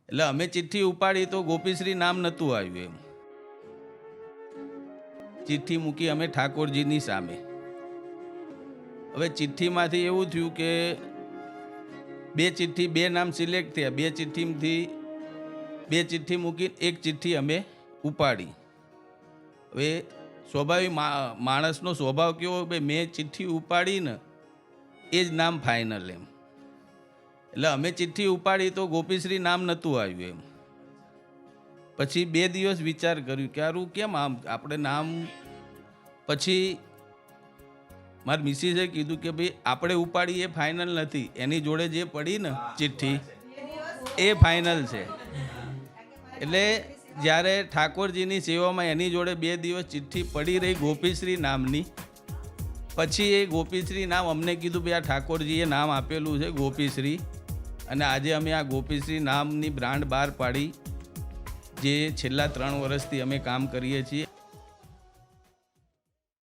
એટલે અમે ચિઠ્ઠી ઉપાડી તો ગોપીશ્રી નામ નહોતું આવ્યું. એમ ચિઠ્ઠી મૂકી અમે ઠાકોરજીની સામે. હવે ચિઠ્ઠીમાંથી એવું થયું કે બે નામ સિલેક્ટ થયા. બે ચિઠ્ઠી મૂકી એક ચિઠ્ઠી અમે ઉપાડી. હવે સ્વાભાવિક માણસનો સ્વભાવ કેવો, ભાઈ મેં ચિઠ્ઠી ઉપાડી ને એ જ નામ ફાઇનલ. એમ એટલે અમે ચિઠ્ઠી ઉપાડી તો ગોપીશ્રી નામ નહોતું આવ્યું. એમ પછી 2 દિવસ વિચાર કર્યું કે આરું કેમ આમ આપણે નામ. પછી મારી મિસિસે કીધું કે ભાઈ આપણે ઉપાડી એ ફાઇનલ નથી, એની જોડે જે પડી ને ચિઠ્ઠી એ ફાઇનલ છે. એટલે જ્યારે ઠાકોરજીની સેવામાં એની જોડે 2 દિવસ ચિઠ્ઠી પડી રહી ગોપીશ્રી નામની, પછી એ ગોપીશ્રી નામ અમને કીધું ભાઈ આ ઠાકોરજીએ નામ આપેલું છે ગોપીશ્રી, અને આજે અમે આ ગોપીશ્રી નામની બ્રાન્ડ બહાર પાડી, જે છેલ્લા 3 વર્ષથી અમે કામ કરીએ છીએ.